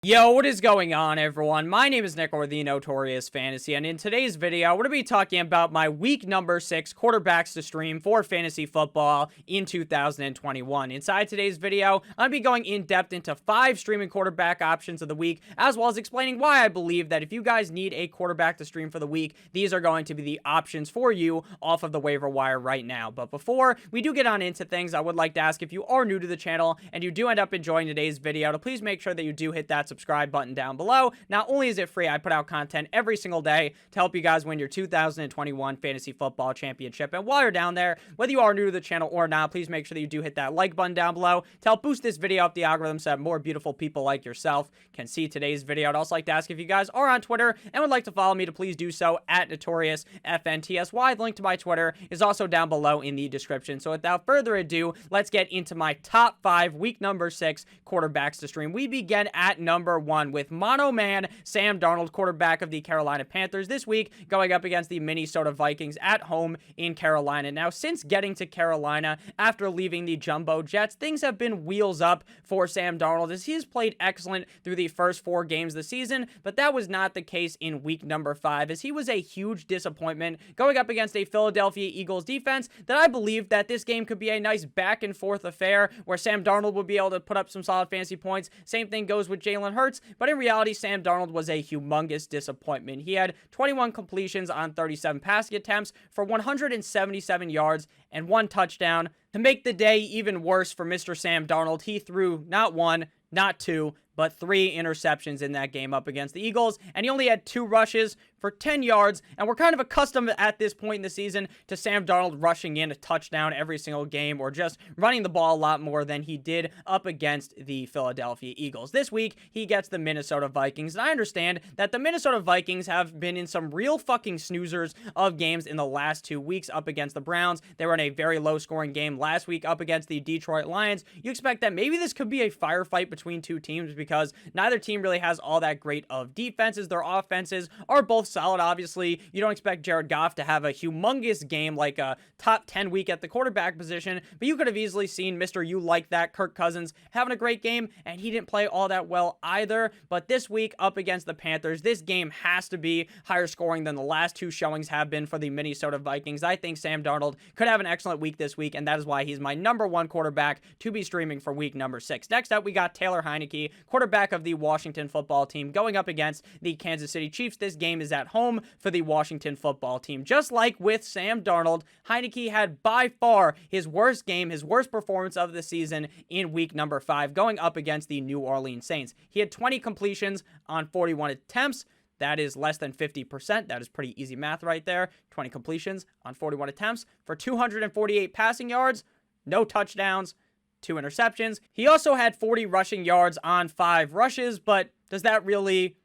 Yo, what is going on, everyone? My name is Nick, or the Notorious Fantasy, and in today's video, we're going to be talking about my week number 6 quarterbacks to stream for fantasy football in 2021. Inside today's video, I'm going to be going in depth into 5 streaming quarterback options of the week, as well as explaining why I believe that if you guys need a quarterback to stream for the week, these are going to be the options for you off of the waiver wire right now. But before we do get on into things, I would like to ask if you are new to the channel and you do end up enjoying today's video, to please make sure that you do hit that subscribe button down below. Not only is it free, I put out content every single day to help you guys win your 2021 fantasy football championship. And while you're down there, whether you are new to the channel or not, please make sure that you do hit that like button down below to help boost this video up the algorithm so that more beautiful people like yourself can see today's video. I'd also like to ask if you guys are on Twitter and would like to follow me, to please do so at NotoriousFNTSY. The link to my Twitter is also down below in the description. So without further ado, let's get into my top 5 week number 6 quarterbacks to stream. We begin at number 1 with Mono Man Sam Darnold, quarterback of the Carolina Panthers, this week going up against the Minnesota Vikings at home in Carolina. Now, since getting to Carolina after leaving the Jumbo Jets, things have been wheels up for Sam Darnold, as he has played excellent through the first 4 games of the season, but that was not the case in week number 5, as he was a huge disappointment going up against a Philadelphia Eagles defense that I believe that this game could be a nice back and forth affair where Sam Darnold would be able to put up some solid fantasy points. Same thing goes with Jalen Hurts, but in reality, Sam Darnold was a humongous disappointment. He had 21 completions on 37 passing attempts for 177 yards and 1 touchdown. To make the day even worse for Mr. Sam Darnold, he threw not 1, not 2, but 3 interceptions in that game up against the Eagles, and he only had 2 rushes for 10 yards, and we're kind of accustomed at this point in the season to Sam Darnold rushing in a touchdown every single game, or just running the ball a lot more than he did up against the Philadelphia Eagles. This week, he gets the Minnesota Vikings, and I understand that the Minnesota Vikings have been in some real fucking snoozers of games in the last 2 weeks up against the Browns. They were in a very low-scoring game last week up against the Detroit Lions. You expect that maybe this could be a firefight between 2 teams, because neither team really has all that great of defenses. Their offenses are both solid. Obviously, you don't expect Jared Goff to have a humongous game like a top 10 week at the quarterback position, but you could have easily seen Mr. You Like That, Kirk Cousins, having a great game, and he didn't play all that well either. But this week up against the Panthers, this game has to be higher scoring than the last 2 showings have been for the Minnesota Vikings. I think Sam Darnold could have an excellent week this week, and that is why he's my number 1 quarterback to be streaming for week number 6. Next up, we got Taylor Heineke, quarterback of the Washington football team, going up against the Kansas City Chiefs. This game is at home for the Washington football team. Just like with Sam Darnold, Heineke had by far his worst game, his worst performance of the season in week number 5, going up against the New Orleans Saints. He had 20 completions on 41 attempts. That is less than 50%. That is pretty easy math right there. 20 completions on 41 attempts for 248 passing yards, no touchdowns, 2 interceptions. He also had 40 rushing yards on 5 rushes, but does that really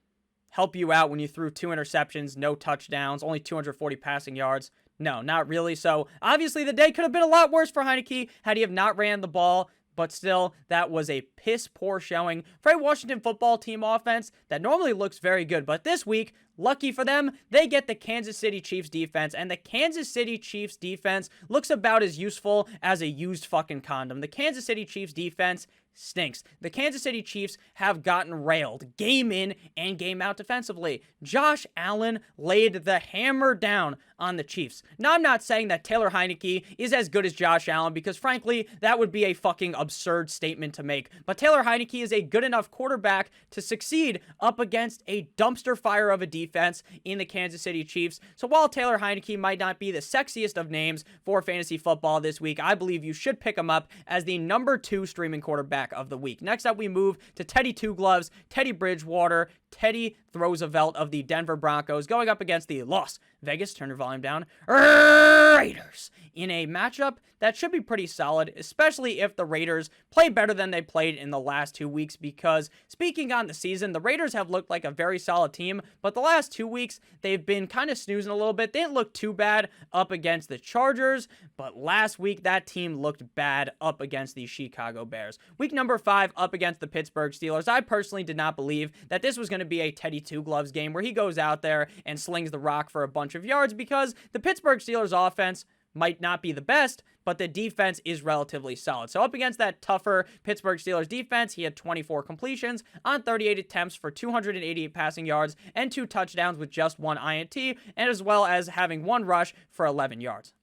help you out when you threw 2 interceptions, no touchdowns, only 240 passing yards? No, not really. So obviously the day could have been a lot worse for Heineke had he have not ran the ball. But still, that was a piss-poor showing for a Washington football team offense that normally looks very good. But this week, lucky for them, they get the Kansas City Chiefs defense, and the Kansas City Chiefs defense looks about as useful as a used fucking condom. The Kansas City Chiefs defense stinks. The Kansas City Chiefs have gotten railed game in and game out defensively. Josh Allen laid the hammer down on the Chiefs. Now, I'm not saying that Taylor Heineke is as good as Josh Allen, because frankly, that would be a fucking absurd statement to make. But Taylor Heineke is a good enough quarterback to succeed up against a dumpster fire of a defense in the Kansas City Chiefs. So while Taylor Heineke might not be the sexiest of names for fantasy football this week, I believe you should pick him up as the number 2 streaming quarterback of the week. Next up, we move to Teddy Two Gloves, Teddy Bridgewater, Teddy Roosevelt of the Denver Broncos, going up against the Las Vegas, turn your volume down, Raiders, in a matchup that should be pretty solid, especially if the Raiders play better than they played in the last 2 weeks, because speaking on the season, the Raiders have looked like a very solid team, but the last 2 weeks, they've been kind of snoozing a little bit. They didn't look too bad up against the Chargers, but last week, that team looked bad up against the Chicago Bears. Week number 5, up against the Pittsburgh Steelers. I personally did not believe that this was going to be a Teddy Two Gloves game where he goes out there and slings the rock for a bunch of yards, because the Pittsburgh Steelers offense might not be the best, but the defense is relatively solid. So up against that tougher Pittsburgh Steelers defense, he had 24 completions on 38 attempts for 288 passing yards and 2 touchdowns with just 1 INT, and as well as having 1 rush for 11 yards.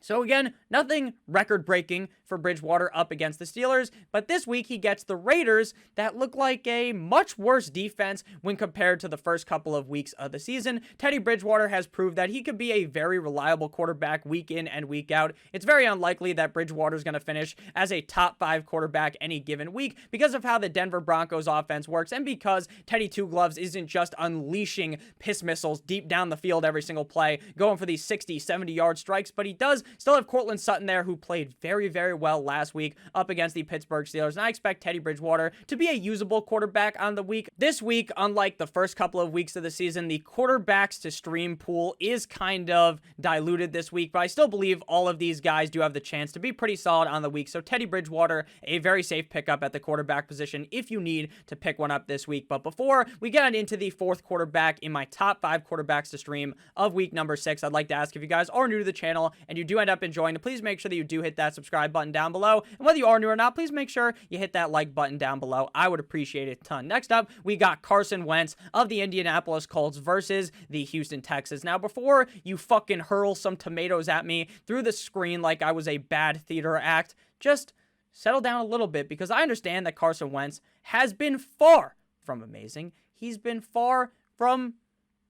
So again, nothing record-breaking for Bridgewater up against the Steelers, but this week he gets the Raiders that look like a much worse defense when compared to the first couple of weeks of the season. Teddy Bridgewater has proved that he could be a very reliable quarterback week in and week out. It's very unlikely that Bridgewater is going to finish as a top 5 quarterback any given week because of how the Denver Broncos offense works and because Teddy Two Gloves isn't just unleashing piss missiles deep down the field every single play, going for these 60, 70-yard strikes, but he does still have Cortland Sutton there, who played very, very well last week up against the Pittsburgh Steelers, and I expect Teddy Bridgewater to be a usable quarterback on the week. This week, unlike the first couple of weeks of the season, the quarterbacks to stream pool is kind of diluted this week, but I still believe all of these guys do have the chance to be pretty solid on the week, so Teddy Bridgewater, a very safe pickup at the quarterback position if you need to pick one up this week. But before we get into the 4th quarterback in my top 5 quarterbacks to stream of week number 6, I'd like to ask if you guys are new to the channel and you do end up enjoying it, please make sure that you do hit that subscribe button down below. And whether you are new or not, please make sure you hit that like button down below. I would appreciate it a ton. Next up, we got Carson Wentz of the Indianapolis Colts versus the Houston Texans. Now, before you fucking hurl some tomatoes at me through the screen like I was a bad theater act, just settle down a little bit, because I understand that Carson Wentz has been far from amazing. He's been far from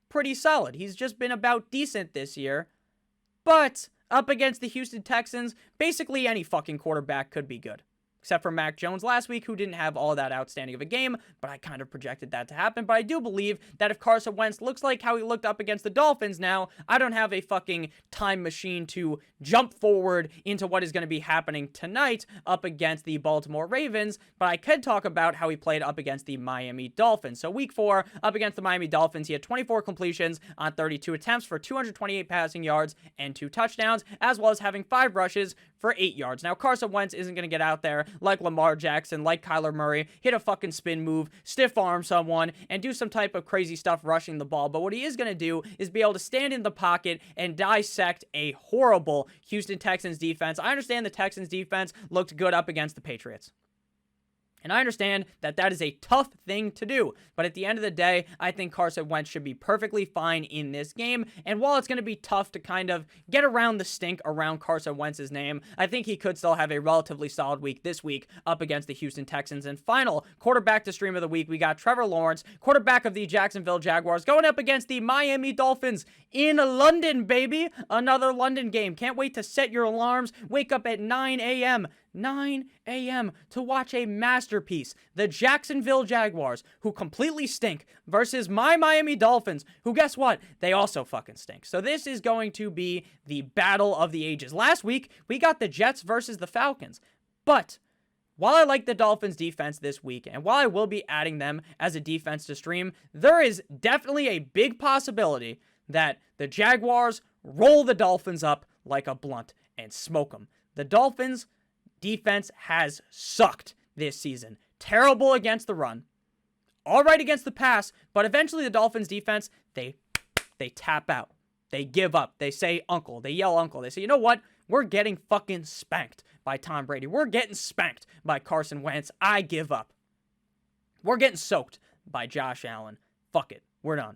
pretty solid. He's just been about decent this year. But up against the Houston Texans, basically any fucking quarterback could be good. Except for Mac Jones last week, who didn't have all that outstanding of a game, but I kind of projected that to happen. But I do believe that if Carson Wentz looks like how he looked up against the Dolphins now, I don't have a fucking time machine to jump forward into what is going to be happening tonight up against the Baltimore Ravens, but I could talk about how he played up against the Miami Dolphins. So week 4, up against the Miami Dolphins, he had 24 completions on 32 attempts for 228 passing yards and 2 touchdowns, as well as having 5 rushes for 8 yards. Now, Carson Wentz isn't going to get out there like Lamar Jackson, like Kyler Murray, hit a fucking spin move, stiff arm someone, and do some type of crazy stuff rushing the ball. But what he is going to do is be able to stand in the pocket and dissect a horrible Houston Texans defense. I understand the Texans defense looked good up against the Patriots. And I understand that that is a tough thing to do, but at the end of the day, I think Carson Wentz should be perfectly fine in this game, and while it's going to be tough to kind of get around the stink around Carson Wentz's name, I think he could still have a relatively solid week this week up against the Houston Texans. And final quarterback to stream of the week, we got Trevor Lawrence, quarterback of the Jacksonville Jaguars, going up against the Miami Dolphins in London, baby. Another London game. Can't wait to set your alarms, wake up at 9 a.m., 9 a.m. to watch a masterpiece. The Jacksonville Jaguars, who completely stink, versus my Miami Dolphins, who, guess what? They also fucking stink. So this is going to be the battle of the ages. Last week, we got the Jets versus the Falcons. But while I like the Dolphins defense this week, and while I will be adding them as a defense to stream, there is definitely a big possibility that the Jaguars roll the Dolphins up like a blunt and smoke them. The Dolphins defense has sucked this season. Terrible against the run. All right against the pass, but eventually the Dolphins defense, they tap out. They give up. They say uncle. They yell uncle. They say, you know what? We're getting fucking spanked by Tom Brady. We're getting spanked by Carson Wentz. I give up. We're getting soaked by Josh Allen. Fuck it. We're done.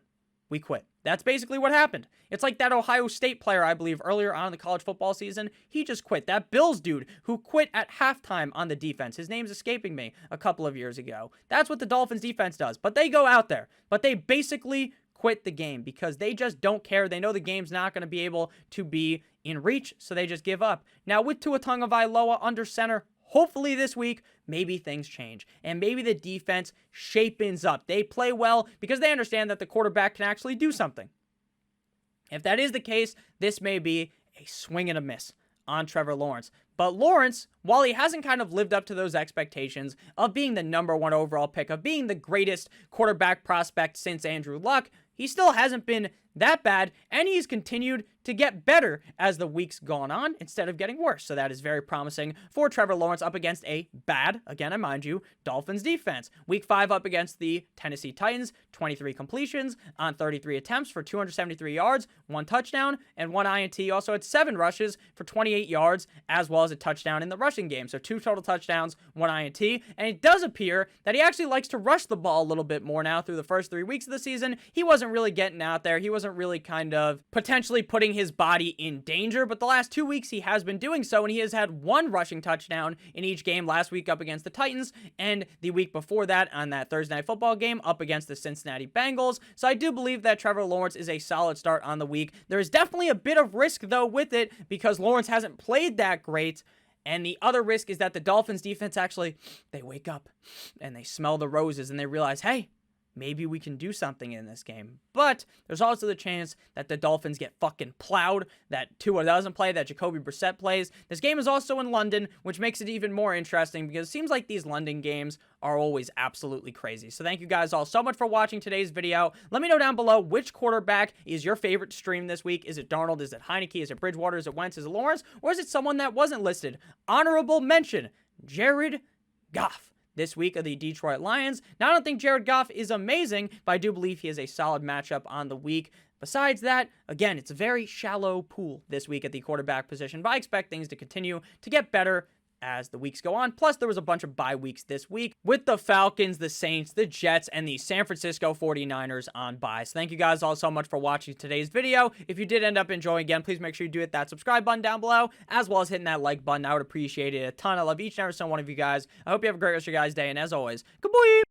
We quit. That's basically what happened. It's like that Ohio State player, I believe, earlier on in the college football season. He just quit. That Bills dude who quit at halftime on the defense. His name's escaping me a couple of years ago. That's what the Dolphins defense does. But they go out there. But they basically quit the game because they just don't care. They know the game's not going to be able to be in reach, so they just give up. Now, with Tua Tagovailoa under center, hopefully this week, maybe things change. And maybe the defense shapens up. They play well because they understand that the quarterback can actually do something. If that is the case, this may be a swing and a miss on Trevor Lawrence. But Lawrence, while he hasn't kind of lived up to those expectations of being the #1 overall pick, of being the greatest quarterback prospect since Andrew Luck, he still hasn't been that bad, and he's continued to get better as the weeks gone on instead of getting worse. So that is very promising for Trevor Lawrence up against a bad, again, I mind you, Dolphins defense. Week 5 up against the Tennessee Titans, 23 completions on 33 attempts for 273 yards, 1 touchdown, and 1 INT. Also had 7 rushes for 28 yards, as well as a touchdown in the rushing game. So 2 total touchdowns, 1 INT. And it does appear that he actually likes to rush the ball a little bit more now through the first 3 weeks of the season. He wasn't really getting out there. He wasn't really kind of potentially putting his body in danger, but the last 2 weeks he has been doing so, and he has had 1 rushing touchdown in each game, last week up against the Titans, and the week before that on that Thursday Night Football game up against the Cincinnati Bengals. So I do believe that Trevor Lawrence is a solid start on the week. There is definitely a bit of risk, though, with it, because Lawrence hasn't played that great. And the other risk is that the Dolphins defense actually, they wake up and they smell the roses and they realize, hey, maybe we can do something in this game. But there's also the chance that the Dolphins get fucking plowed, that Tua doesn't play, that Jacoby Brissett plays. This game is also in London, which makes it even more interesting because it seems like these London games are always absolutely crazy. So thank you guys all so much for watching today's video. Let me know down below which quarterback is your favorite to stream this week. Is it Darnold? Is it Heineke? Is it Bridgewater? Is it Wentz? Is it Lawrence? Or is it someone that wasn't listed? Honorable mention, Jared Goff this week of the Detroit Lions. Now, I don't think Jared Goff is amazing, but I do believe he is a solid matchup on the week. Besides that, again, it's a very shallow pool this week at the quarterback position, but I expect things to continue to get better as the weeks go on. Plus, there was a bunch of bye weeks this week with the Falcons, the Saints, the Jets, and the San Francisco 49ers on bye. So thank you guys all so much for watching today's video. If you did end up enjoying, again, please make sure you do hit that subscribe button down below, as well as hitting that like button. I would appreciate it a ton. I love each and every single one of you guys. I hope you have a great rest of your guys' day, and as always, good boy!